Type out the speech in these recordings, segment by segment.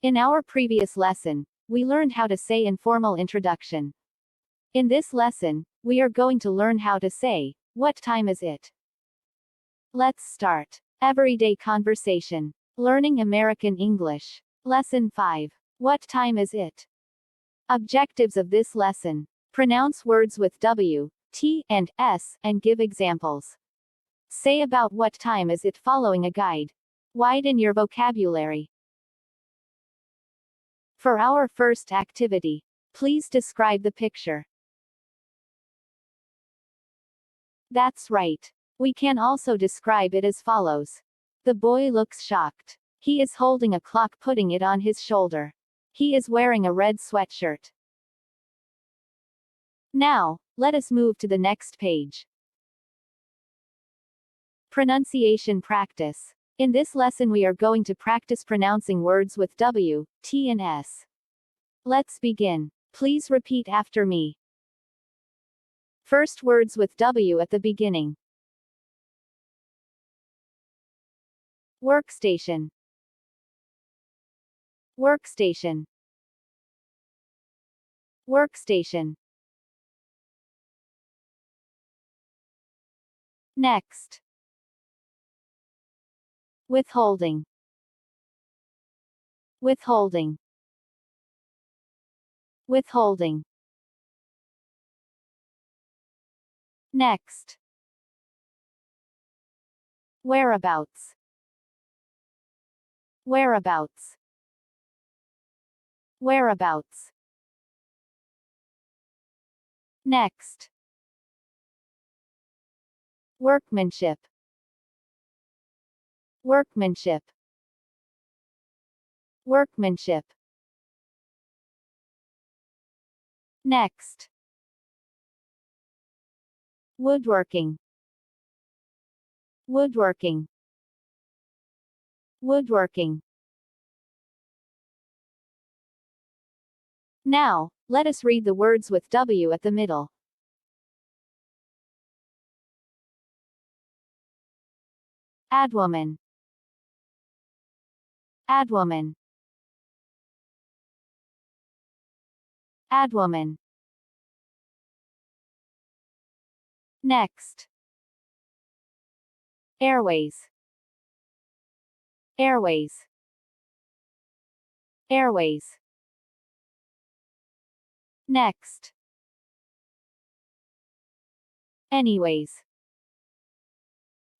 In our previous lesson, we learned how to say informal introduction. In this lesson, we are going to learn how to say, "What time is it?" Let's start. Everyday conversation. Learning American English. Lesson 5. What time is it? Objectives of this lesson. Pronounce words with W, T, and S, and give examples. Say about what time is it following a guide. Widen your vocabulary. For our first activity, please describe the picture. That's right. We can also describe it as follows. The boy looks shocked. He is holding a clock, putting it on his shoulder. He is wearing a red sweatshirt. Now, let us move to the next page. Pronunciation practice. In this lesson we are going to practice pronouncing words with W, T and S. Let's begin. Please repeat after me. First, words with W at the beginning. Workstation. Workstation. Workstation. Next. Withholding. Withholding. Withholding. Next. Whereabouts. Whereabouts. Whereabouts. Next. Workmanship. Workmanship. Workmanship. Next. Woodworking. Woodworking. Woodworking. Now, let us read the words with W at the middle. Adwoman. Adwoman. Adwoman. Next. Airways. Airways. Airways. Next. Anyways.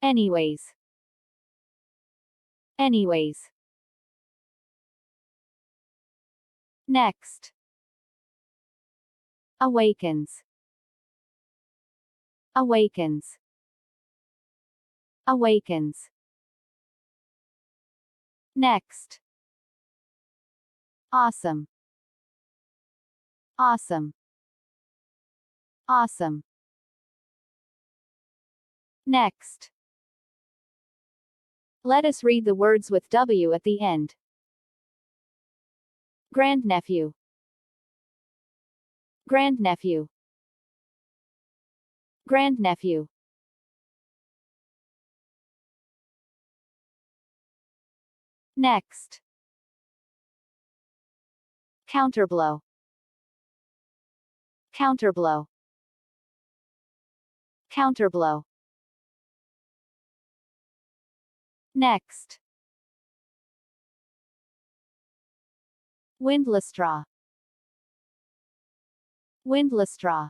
Anyways. Anyways. Next. Awakens. Awakens. Awakens. Next. Awesome. Awesome. Awesome. Next. Let us read the words with W at the end. Grandnephew. Grandnephew. Grandnephew. Next. Counterblow. Counterblow. Counterblow. Next. Windlass straw. Windlass straw.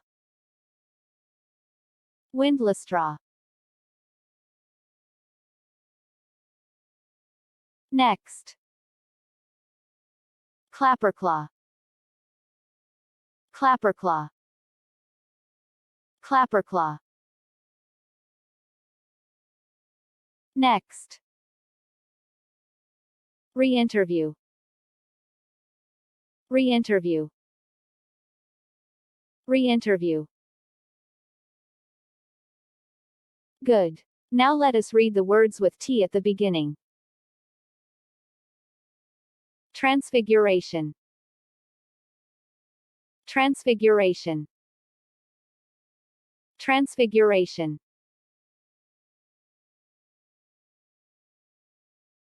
Windlass straw. Next. Clapperclaw. Clapperclaw. Clapperclaw. Next. Re-interview. Re-interview. Re-interview. Good. Now let us read the words with T at the beginning. Transfiguration. Transfiguration. Transfiguration.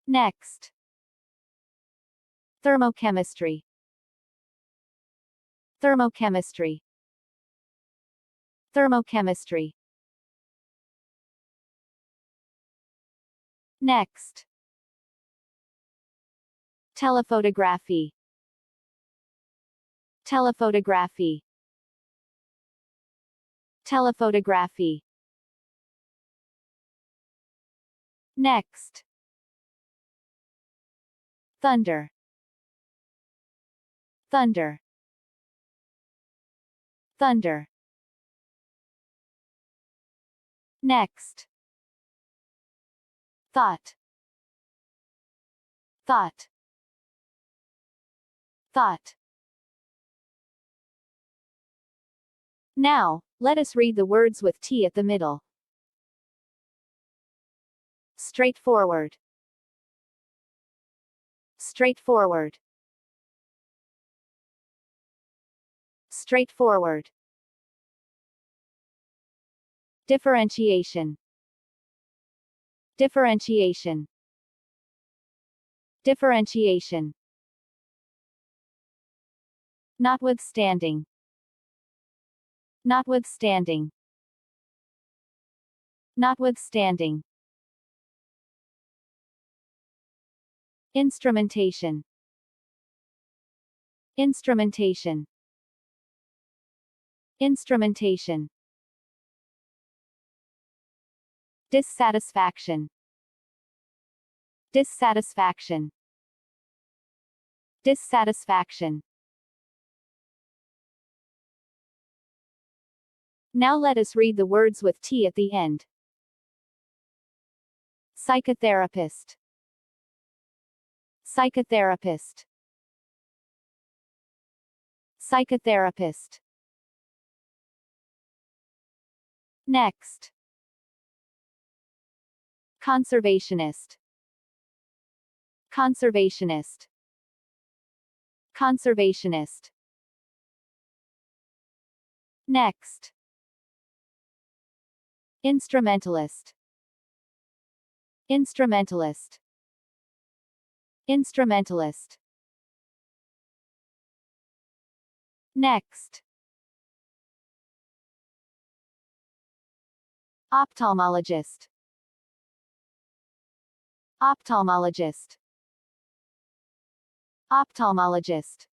Next. Thermochemistry. Thermochemistry. Thermochemistry. Next. Telephotography. Telephotography. Telephotography. Next. Thunder. Thunder. Thunder. Next. Thought. Thought. Thought. Now, let us read the words with T at the middle. Straightforward. Straightforward. Straightforward. Differentiation. Differentiation. Differentiation. Notwithstanding. Notwithstanding. Notwithstanding. Instrumentation. Instrumentation. Instrumentation. Dissatisfaction. Dissatisfaction. Dissatisfaction. Now let us read the words with T at the end. Psychotherapist. Psychotherapist. Psychotherapist. Next. Conservationist. Conservationist. Conservationist. Next. Instrumentalist. Instrumentalist. Instrumentalist. Next. Ophthalmologist. Ophthalmologist. Ophthalmologist.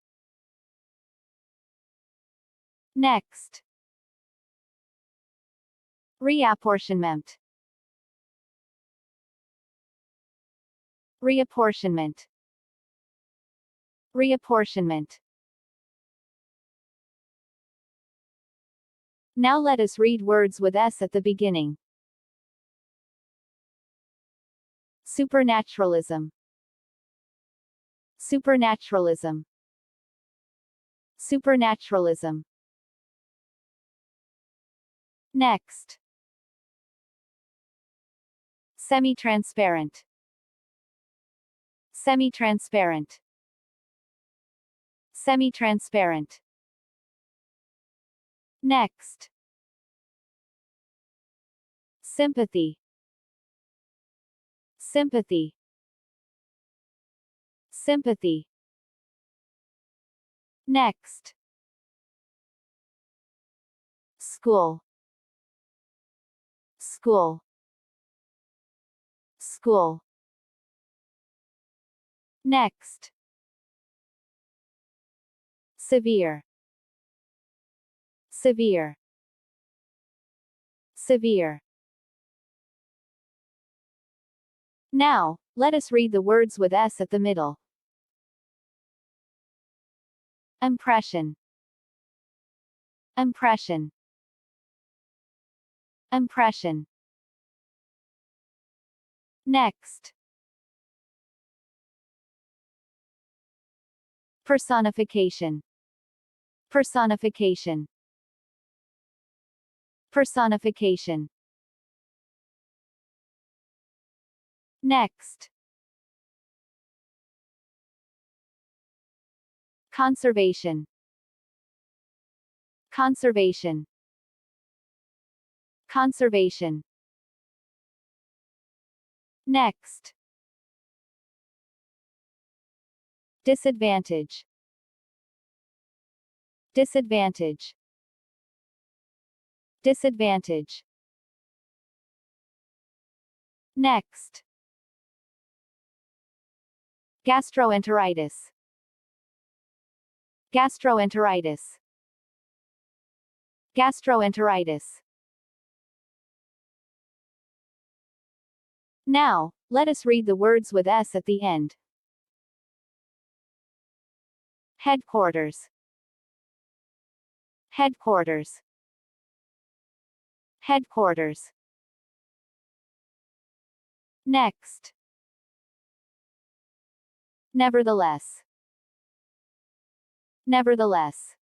Next. Reapportionment. Reapportionment. Reapportionment. Now let us read words with S at the beginning. Supernaturalism. Supernaturalism. Supernaturalism. Next. Semi-transparent. Semi-transparent. Semi-transparent. Next. Sympathy. Sympathy. Sympathy. Next. School. School. School. Next. Severe. Severe. Severe. Now, let us read the words with S at the middle. Impression. Impression. Impression. Next. Personification. Personification. Personification. Next. Conservation. Conservation. Conservation. Next. disadvantage, disadvantage, disadvantage. Next. Gastroenteritis, gastroenteritis, gastroenteritis. Now, let us read the words with S at the end. Headquarters, headquarters, headquarters. Next. Nevertheless, nevertheless,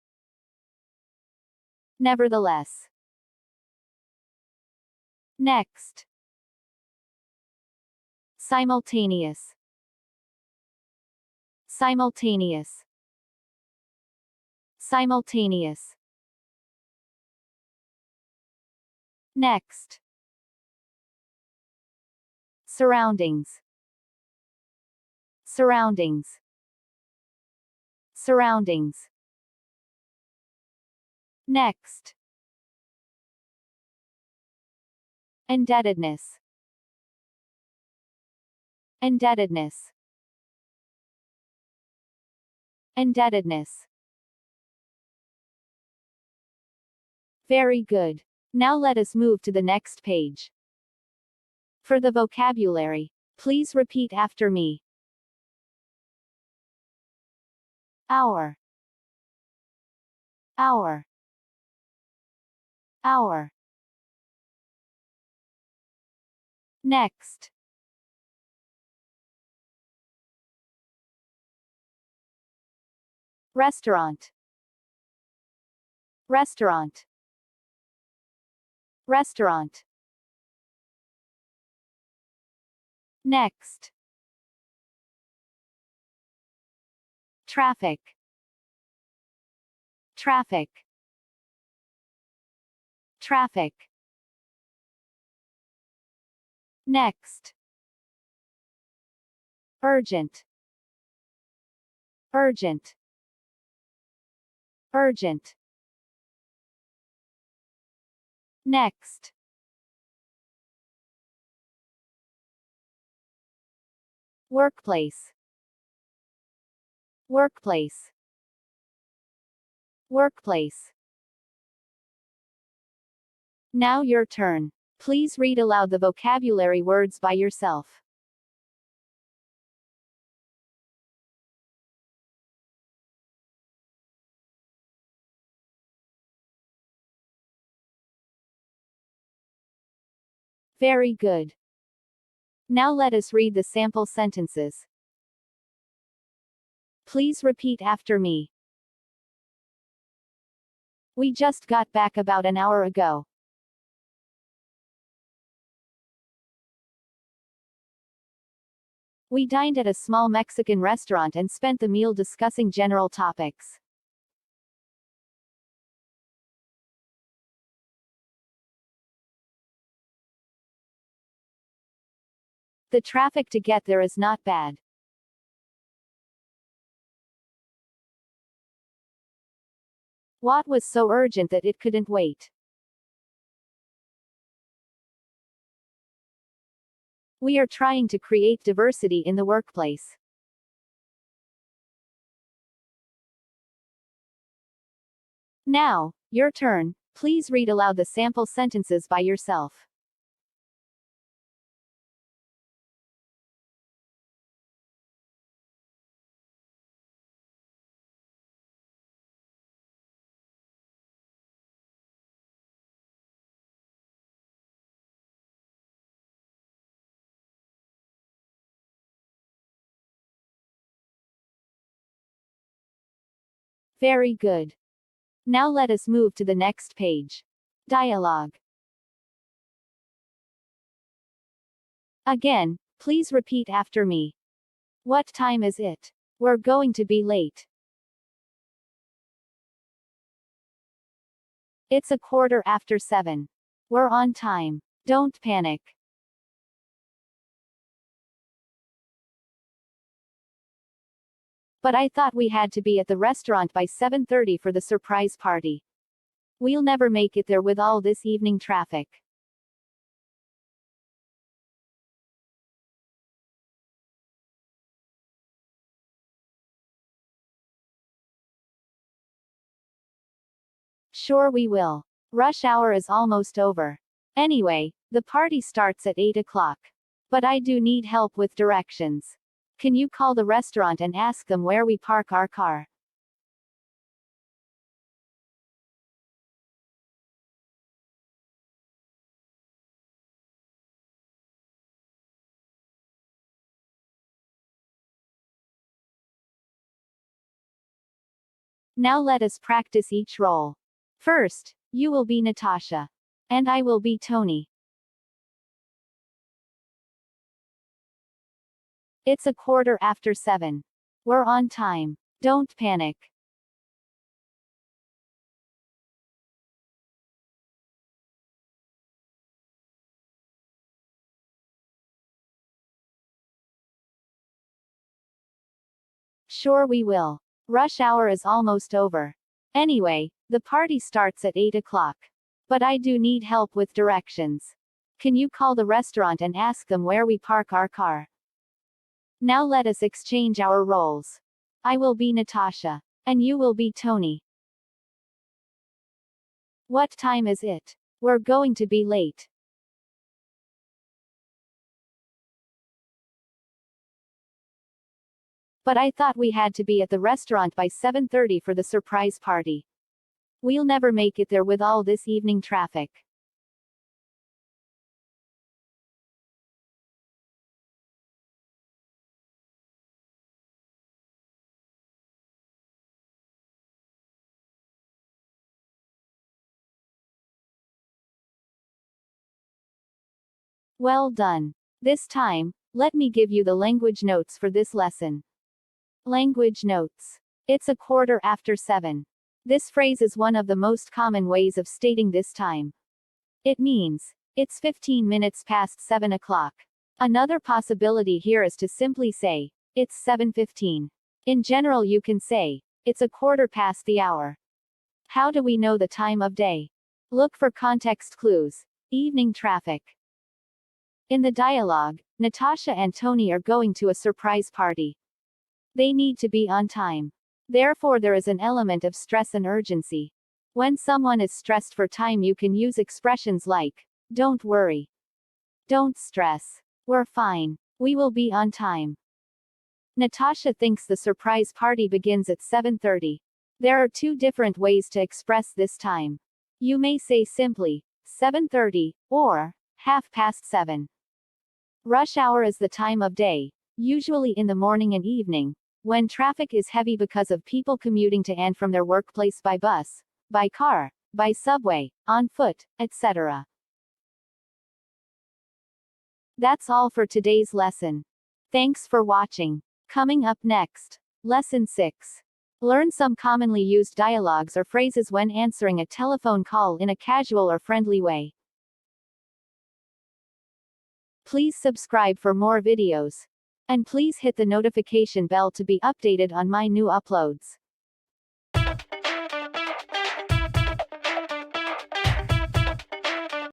nevertheless. Next. Simultaneous, simultaneous, simultaneous. Next. Surroundings, surroundings, surroundings. Next. Indebtedness, indebtedness, indebtedness. Very good. Now let us move to the next page. For the vocabulary, please repeat after me. Hour, hour, hour. Next. Restaurant, restaurant, restaurant. Next. Traffic, traffic, traffic. Next. Urgent, urgent, urgent. Next. Workplace, workplace, workplace. Now your turn. Please read aloud the vocabulary words by yourself. Very good. Now let us read the sample sentences. Please repeat after me. We just got back about an hour ago. We dined at a small Mexican restaurant and spent the meal discussing general topics. The traffic to get there is not bad. What was so urgent that it couldn't wait? We are trying to create diversity in the workplace. Now, your turn. Please read aloud the sample sentences by yourself. Very good. Now let us move to the next page. Dialogue. Again, please repeat after me. What time is it? We're going to be late. It's 7:15. We're on time. Don't panic. But I thought we had to be at the restaurant by 7:30 for the surprise party. We'll never make it there with all this evening traffic. Sure we will. Rush hour is almost over. Anyway, the party starts at 8 o'clock. But I do need help with directions. Can you call the restaurant and ask them where we park our car? Now let us practice each role. First, you will be Natasha. And I will be Tony. It's 7:15. We're on time. Don't panic. Sure we will. Rush hour is almost over. Anyway, the party starts at 8 o'clock. But I do need help with directions. Can you call the restaurant and ask them where we park our car? Now let us exchange our roles. I will be Natasha. And you will be Tony. What time is it? We're going to be late. But I thought we had to be at the restaurant by 7:30 for the surprise party. We'll never make it there with all this evening traffic. Well done. This time, let me give you the language notes for this lesson. Language notes. It's 7:15. This phrase is one of the most common ways of stating this time. It means, it's 15 minutes past 7 o'clock. Another possibility here is to simply say, it's 7:15. In general you can say, it's 1/4 the hour. How do we know the time of day? Look for context clues. Evening traffic. In the dialogue, Natasha and Tony are going to a surprise party. They need to be on time. Therefore there is an element of stress and urgency. When someone is stressed for time you can use expressions like, don't worry. Don't stress. We're fine. We will be on time. Natasha thinks the surprise party begins at 7:30. There are two different ways to express this time. You may say simply, 7:30, or, 7:30. Rush hour is the time of day, usually in the morning and evening, when traffic is heavy because of people commuting to and from their workplace by bus, by car, by subway, on foot, etc. That's all for today's lesson. Thanks for watching. Coming up next, Lesson 6. Learn some commonly used dialogues or phrases when answering a telephone call in a casual or friendly way. Please subscribe for more videos. And please hit the notification bell to be updated on my new uploads.